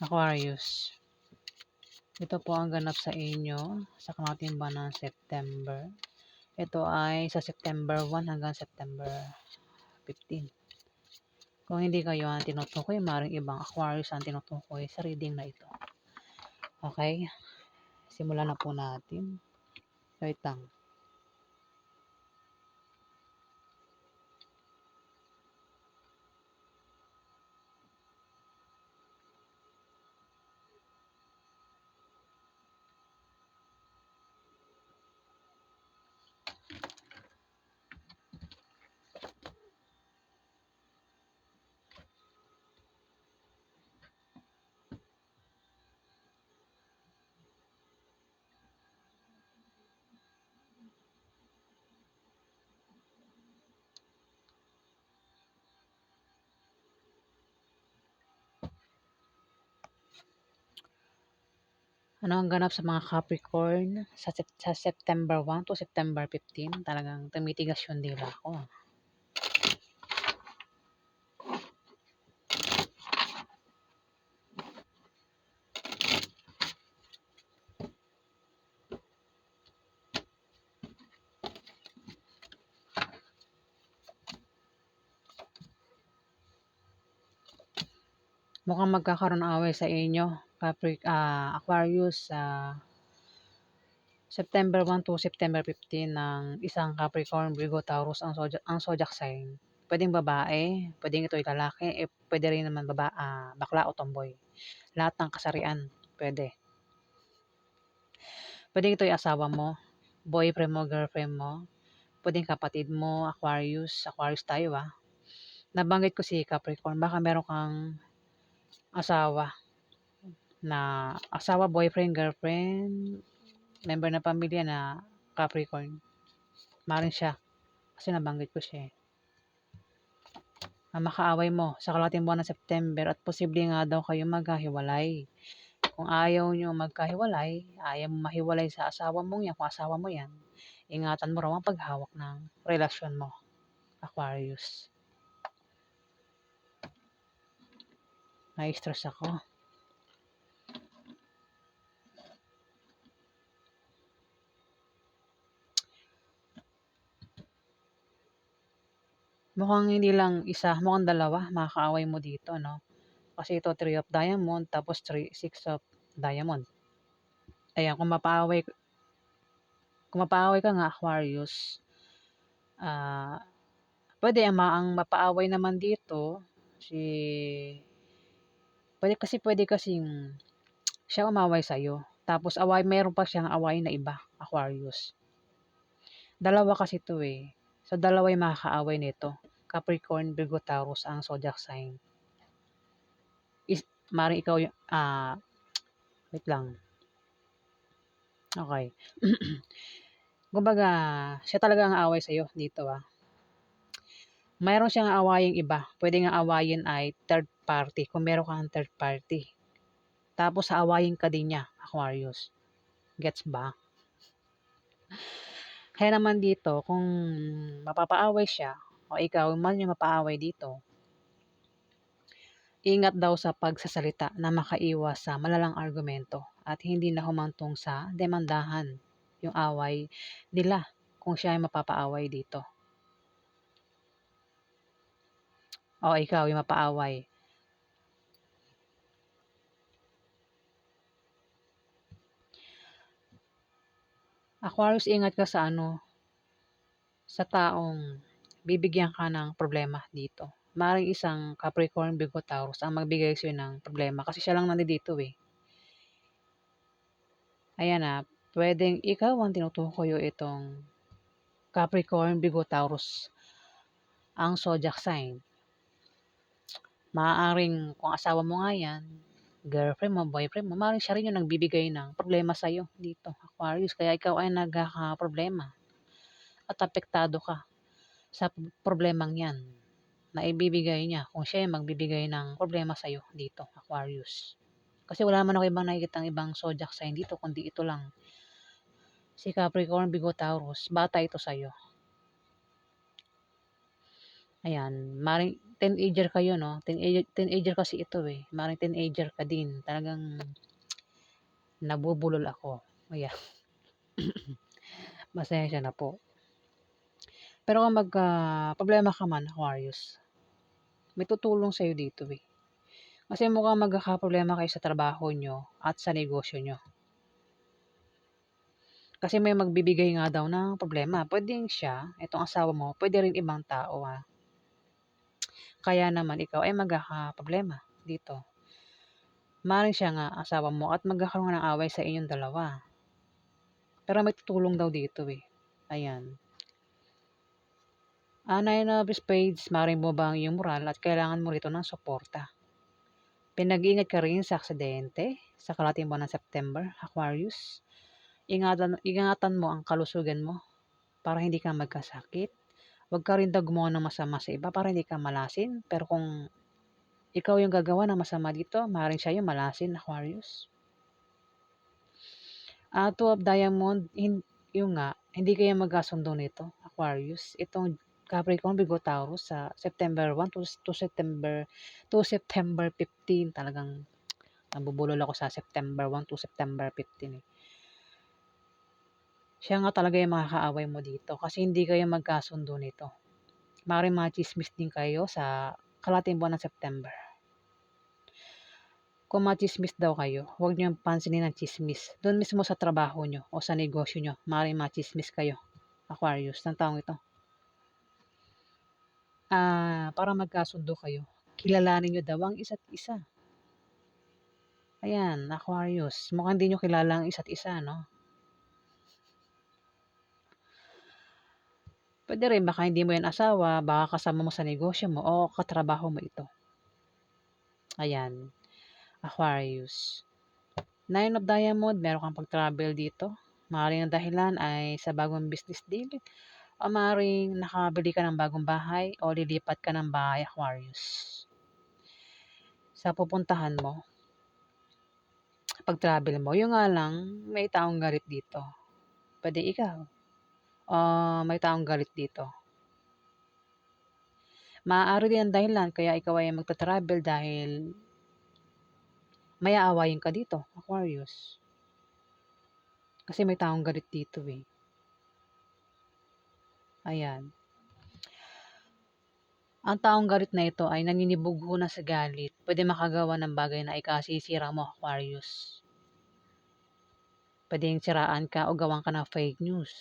Aquarius. Ito po ang ganap sa inyo sa kalahating ng September. Ito ay sa September 1 hanggang September 15. Kung hindi kayo ang tinutukoy, maaaring ibang Aquarius ang tinutukoy sa reading na ito. Okay? Simulan na po natin. Wait lang. Ano ang ganap sa mga Capricorn sa September 1 to September 15? Talagang tumitigas yung dila ko. Mukhang magkakaroon ng away sa inyo, Aquarius, sa September 1 to September 15 ng isang Capricorn, Virgo, Taurus ang zodiac sign. Pwedeng babae, pwedeng ito'y lalaki, pwede rin naman bakla o tomboy. Lahat ng kasarian, pwede. Pwedeng ito'y asawa mo, boyfriend mo, girlfriend mo, pwedeng kapatid mo, Aquarius tayo Nabanggit ko si Capricorn, baka meron kang asawa, boyfriend, girlfriend, member ng pamilya na Capricorn. Maring siya. Kasi nabanggit ko siya Ang makaaway mo sa kalahating buwan ng September at posible nga daw kayo magkahiwalay. Kung ayaw nyo magkahiwalay, ayaw mo mahiwalay sa asawa mong yan, kung asawa mo yan, ingatan mo raw ang paghawak ng relasyon mo, Aquarius. Na-stress ako. Mukhang hindi lang isa, mukhang dalawa makakaaway mo dito, no? Kasi ito 3 of diamond, tapos 6 of diamond. Ayan, kung mapaaway ka nga, Aquarius, pwede ang mapaaway naman dito, pwede kasing siya umaway sa'yo. Tapos meron pa siyang away na iba, Aquarius. Dalawa kasi to So, dalawa yung makakaaway nito. Capricorn, Virgo, Taurus ang zodiac sign. Maring ikaw yung, wait lang. Okay. Kumbaga, siya talaga ang aaway sa'yo dito Mayroon siyang awaying iba. Pwede nga awayin ay third party, kung meron kang third party. Tapos aawayin ka din niya, Aquarius. Gets ba? Kaya naman dito, kung mapapaaway siya, o ikaw man yung mapaaway dito, ingat daw sa pagsasalita na makaiwas sa malalang argumento at hindi na humantong sa demandahan yung away nila kung siya ay mapapaaway dito. O ikaw yung mapaaway. Aquarius, ingat ka sa taong bibigyan ka ng problema dito. Maring isang Capricorn, Virgo, Taurus ang magbigay sa'yo ng problema kasi siya lang nandito Ayan pwedeng ikaw ang tinutukoy itong Capricorn, Virgo, Taurus ang zodiac sign. Maaaring kung asawa mo nga yan, girlfriend mo, boyfriend mo, maaaring siya rin yung nagbibigay ng problema sa'yo dito, Aquarius. Kaya ikaw ay nagkaka-problema at apektado ka sa problemang yan na ibibigay niya kung siya ay magbibigay ng problema sa'yo dito, Aquarius. Kasi wala naman ako ibang nakikitang ibang zodiac sign dito, kundi ito lang. Si Capricorn, Virgo, Taurus, bata ito sa'yo. Ayan, maaaring teenager kayo 'no, teenager kasi ito, eh, maaaring teenager ka din, talagang nabubulol ako, ayan. Pasensya na po. Pero kung problema ka man, Aquarius, may tutulong sa'yo dito, eh. Kasi mukhang magkakaproblema kayo sa trabaho niyo at sa negosyo niyo. Kasi may magbibigay nga daw ng problema, puwedeng siya, itong asawa mo, puwede rin ibang tao, kaya naman ikaw ay magkakaproblema dito. Maaaring siya nga asawa mo at magkakaroon ng away sa inyong dalawa. Pero may tutulong daw dito, eh, ayan. Nine of Spades, maaaring bumaba ang iyong moral at kailangan mo rito ng suporta. Pinag-iingat ka rin sa aksidente sa kalahating buwan ng September, Aquarius. Ingatan mo ang kalusugan mo para hindi ka magkasakit. Huwag ka rin daw gumawa ng masama sa iba para hindi ka malasin. Pero kung ikaw yung gagawa ng masama dito, maaaring siya yung malasin, Aquarius. Two of Diamond, yung nga, hindi kayo magkasundo nito, Aquarius. Itong Capricorn, Virgo, Taurus sa September 1 to September 15. Talagang nabubulol ako sa September 1 to September 15, eh. Siya nga talaga yung makakaaway mo dito kasi hindi kayo magkasundo nito. Maaaring machismis din kayo sa kalahating buwan ng September. Kung machismis daw kayo, huwag niyong pansinin ang chismis. Doon mismo sa trabaho niyo o sa negosyo niyo, maaaring machismis kayo, Aquarius, ng taong ito. Para magkasundo kayo, kilalanin niyo daw ang isa't isa. Ayan, Aquarius, mukhang hindi niyo kilala ang isa't isa, no? Puwede rin baka hindi mo 'yan asawa, baka kasama mo sa negosyo mo o katrabaho mo ito. Ayan, Aquarius. Nine of Diamond, meron kang pag-travel dito. Maaaring ang dahilan ay sa bagong business deal o maaaring nakabili ka ng bagong bahay o lilipat ka ng bahay, Aquarius. Sa pupuntahan mo, pag-travel mo, yun nga lang may taong galit dito. Puwede ikaw, may taong galit dito. Maaari din ang dahilan kaya ikaw ay magta-travel dahil may aawayin ka dito, Aquarius. Kasi may taong galit dito, eh. Ayan. Ang taong galit na ito ay naninibugho na sa galit. Puwede makagawa ng bagay na ikasisira mo, Aquarius. Puwedeng siraan ka o gawan ka ng fake news.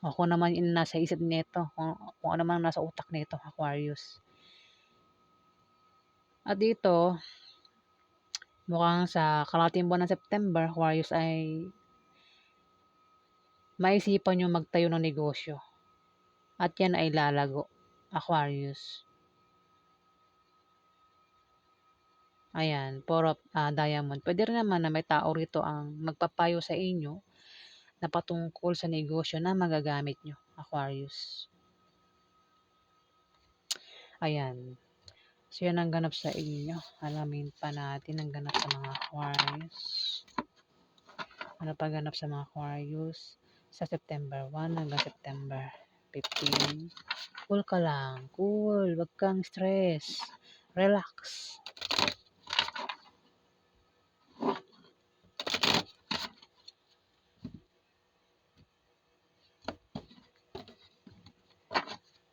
O kung ano man yung nasa isip nito, kung ano man nasa utak nito, Aquarius. At dito, mukhang sa kalahating buwan ng September, Aquarius ay maisipan niyong magtayo ng negosyo. At yan ay lalago, Aquarius. Ayan, Four of Diamond. Puwede rin naman na may tao rito ang magpapayo sa inyo na patungkol sa negosyo na magagamit nyo, Aquarius. Ayan. So, yan ang ganap sa inyo. Alamin pa natin ang ganap sa mga Aquarius. Ano pa ganap sa mga Aquarius sa September 1 hanggang September 15. Cool ka lang. Cool. Wag kang stress. Relax.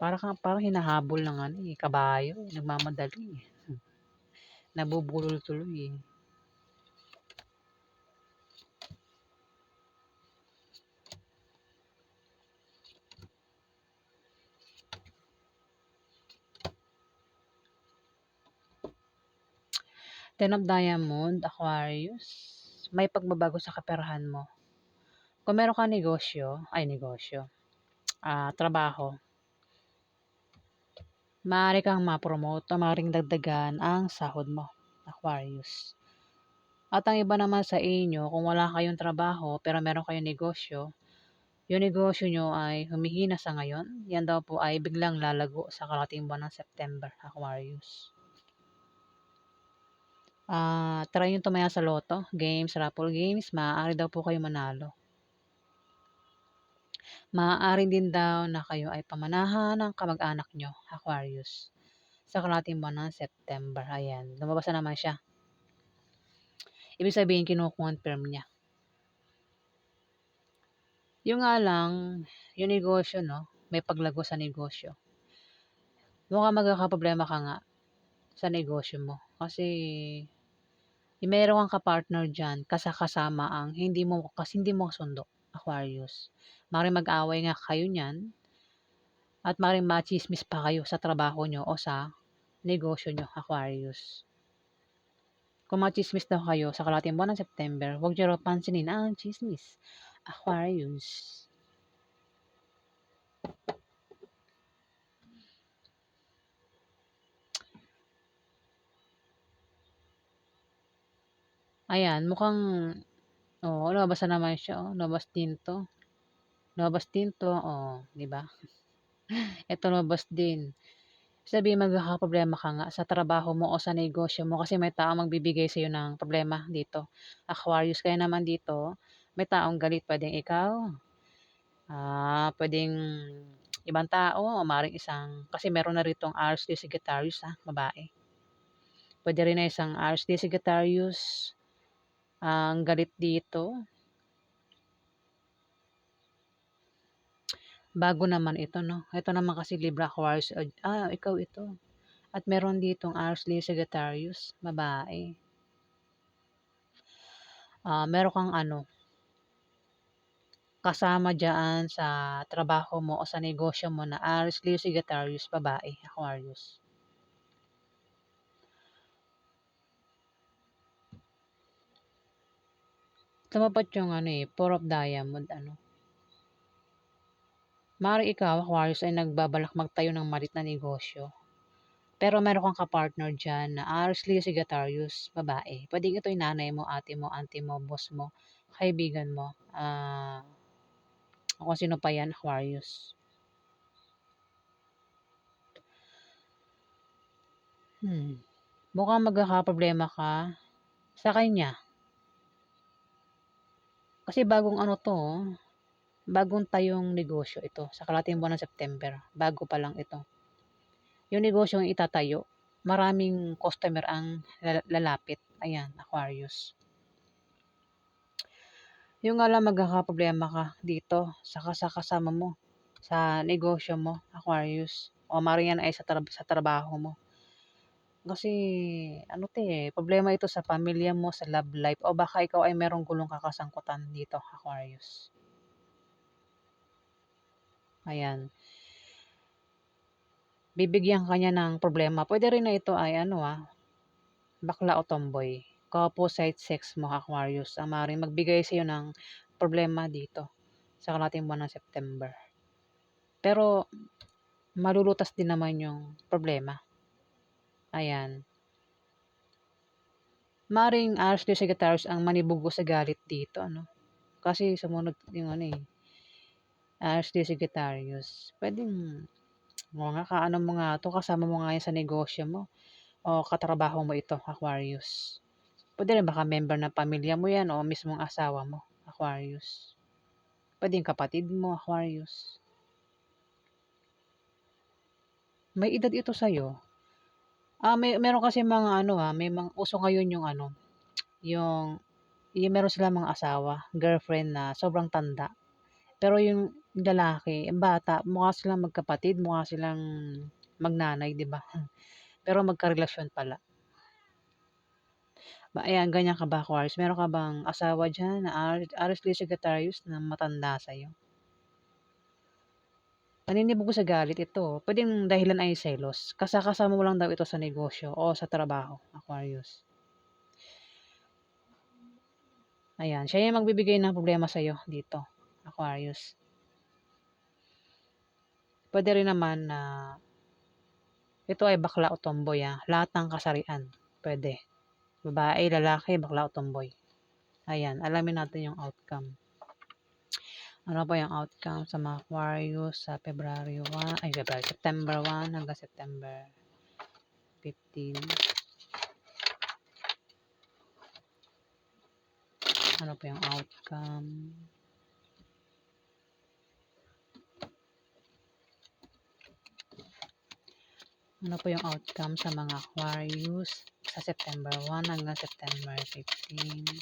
Parang hinahabol ng kabayo, nagmamadali. Nabubulol tuloy, eh. Ten of Diamond, Aquarius, may pagbabago sa kaperahan mo. Kung meron kang trabaho, maaari kang ma-promote o maaaring dagdagan ang sahod mo, Aquarius. At ang iba naman sa inyo, kung wala kayong trabaho pero meron kayong negosyo, yung negosyo nyo ay humihina sa ngayon, yan daw po ay biglang lalago sa kalahating buwan ng September, Aquarius. Try yung tumaya sa loto, games, raffle games, maaari daw po kayo manalo. Maaari din daw na kayo ay pamanahan ng kamag-anak nyo, Aquarius, sa kalahating buwan ng September. Ayan, lumabas na naman siya. Ibig sabihin, kino-confirm niya. Yung nga lang, yung negosyo, no? May paglago sa negosyo. Mukhang magkakaproblema ka nga sa negosyo mo. Kasi, meron kang kapartner dyan, kasama ang hindi mo kasundo, Aquarius. Maring mag-away nga kayo niyan, at maring machismis pa kayo sa trabaho nyo o sa negosyo nyo, Aquarius. Kung machismis daw kayo sa kalahating buwan ng September, huwag nyo raw pansinin ang chismis, Aquarius. Ayan, mukhang, lumabas na naman siya, lumabas din to. Lumabas din to, di ba? Ito lumabas din. Sabihin magkakaproblema ka nga sa trabaho mo o sa negosyo mo kasi may taong magbibigay sa'yo ng problema dito. Aquarius, kaya naman dito, may taong galit. Pwedeng ikaw, pwedeng ibang tao, o maring kasi meron na ritong Aries de Sagittarius, babae. Pwede rin na isang Aries de Sagittarius, ang galit dito. Bago naman ito, no? Ito naman kasi Libra, Aquarius. Ikaw ito. At meron ditong Aries de Sagittarius, babae. Meron kang kasama dyan sa trabaho mo o sa negosyo mo na Aries, Leo, Sagittarius, babae, Aquarius. Tumapat yung Four of Diamond, Mari ikaw, Aquarius, ay nagbabalak magtayo ng malit na negosyo. Pero meron kang kapartner dyan na Aries, Leo, Sagittarius, babae. Pwedeng ito yung nanay mo, ate mo, auntie mo, boss mo, kaibigan mo, o kung sino pa yan, Aquarius. Mukhang magkakaproblema ka sa kanya. Kasi bagong tayong negosyo ito sa kalahating buwan ng September. Bago pa lang ito. Yung negosyong itatayo, maraming customer ang lalapit. Ayan, Aquarius. Yung nga lang magkakaproblema ka dito sa kasama mo, sa negosyo mo, Aquarius. O maring yan ay sa trabaho mo. Kasi, problema ito sa pamilya mo, sa love life, o baka ikaw ay merong gulong kakasangkutan dito, Aquarius. Ayan. Bibigyan ka niya ng problema. Pwede rin na ito ay bakla o tomboy. Opposite sex mo, Aquarius, ang maaaring magbigay sa iyo ng problema dito sa kalahating buwan ng September. Pero, malulutas din naman yung problema. Ayan. Maring Aries de Sagittarius ang manibugo sa galit dito, Kasi sumunod yung Aries de Sagittarius. Pwedeng, kaano mo nga to, kasama mo nga yan sa negosyo mo o katrabaho mo ito, Aquarius. Pwede rin baka member ng pamilya mo yan o mismong asawa mo, Aquarius. Pwede yung kapatid mo, Aquarius. May edad ito sa'yo. Meron kasi mga may mga uso ngayon yung meron sila mga asawa, girlfriend na sobrang tanda. Pero yung lalaki, bata, mukha silang magkapatid, mukha silang magnanay, di ba? Pero magkarelasyon pala. Ayan, ganyan ka ba, Aquarius? Meron ka bang asawa dyan na Aries Leo Sagittarius na matanda sa'yo? Naninibago sa galit ito. Pwedeng dahilan ay selos. Kasama mo lang daw ito sa negosyo o sa trabaho, Aquarius. Ayan, siya yung magbibigay ng problema sa'yo dito, Aquarius. Pwede rin naman na ito ay bakla o tomboy, lahat ng kasarian. Pwede. Babae, lalaki, bakla o tomboy. Ayan, alamin natin yung outcome. Ano ba yung outcome sa mga Aquarius sa September 1 hanggang September 15. Ano pa yung outcome? Ano po yung outcome sa mga Aquarius sa September 1 hanggang September 15?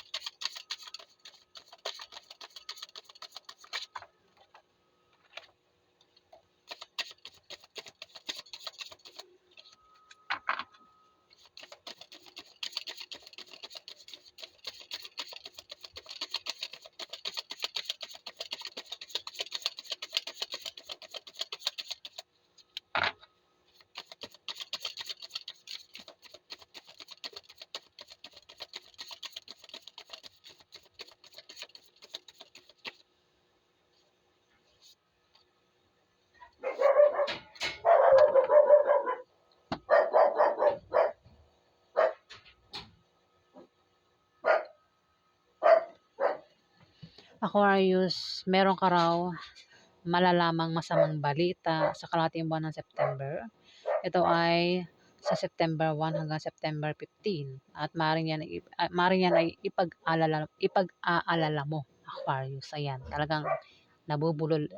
Aquarius, meron ka raw malalamang masamang balita sa kalahating buwan ng September. Ito ay sa September 1 hanggang September 15 at maaaring yan ay ipag-aalala mo, Aquarius. Ayan, talagang nabubulol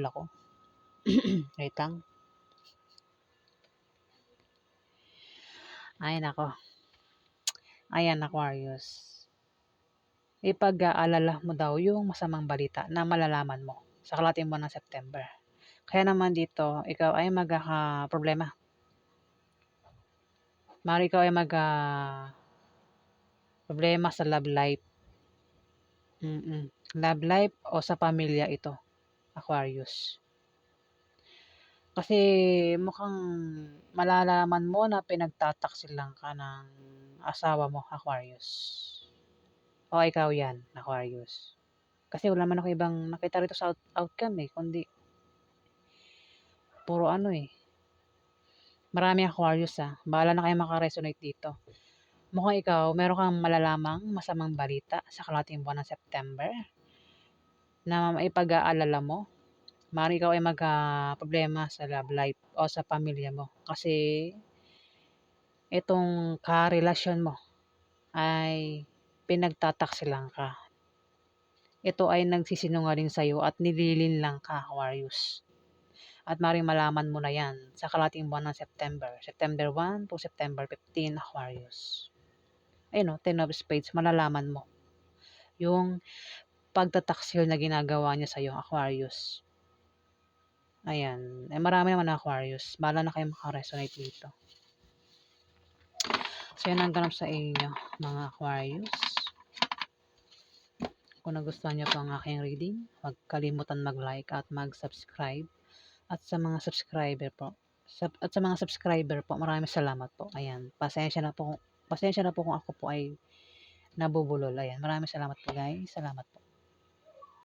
ako. Wait lang. Ay nako. Ayan, Aquarius. Ipag-aalala mo daw yung masamang balita na malalaman mo sa kalahating buwan ng September. Kaya naman dito, ikaw ay magkakaproblema. Maaari ikaw ay problema sa love life. Love life o sa pamilya ito, Aquarius. Kasi mukhang malalaman mo na pinagtataksilan ka ng asawa mo, Aquarius. O ikaw yan, Aquarius. Kasi wala man ako ibang nakita rito sa outcome kundi puro Marami Aquarius Bahala na kayo makaresonate dito. Mukhang ikaw, meron kang malalamang masamang balita sa kalahating buwan ng September na maipag-aalala mo. Maaaring ikaw ay problema sa love life o sa pamilya mo. Kasi itong karelasyon mo ay pinagtataksilan ka. Ito ay nagsisinungaling sa'yo at nililin lang ka, Aquarius. At maaaring malaman mo na yan sa kalahating buwan ng September. September 1 to September 15, Aquarius. Ayun 10 of Spades, malalaman mo yung pagtataksil na ginagawa niya sa'yo, Aquarius. Ayan. Marami naman Aquarius. Bahala na kayo makaresonate dito. So, yan ang ganap sa inyo, mga Aquarius. Kung nagustuhan niyo po ang aking reading, huwag kalimutan mag-like at mag-subscribe. At sa mga subscriber po, maraming salamat po. Ayan. Pasensya na po kung ako po ay nabubulol. Ayan. Maraming salamat po, guys. Salamat po.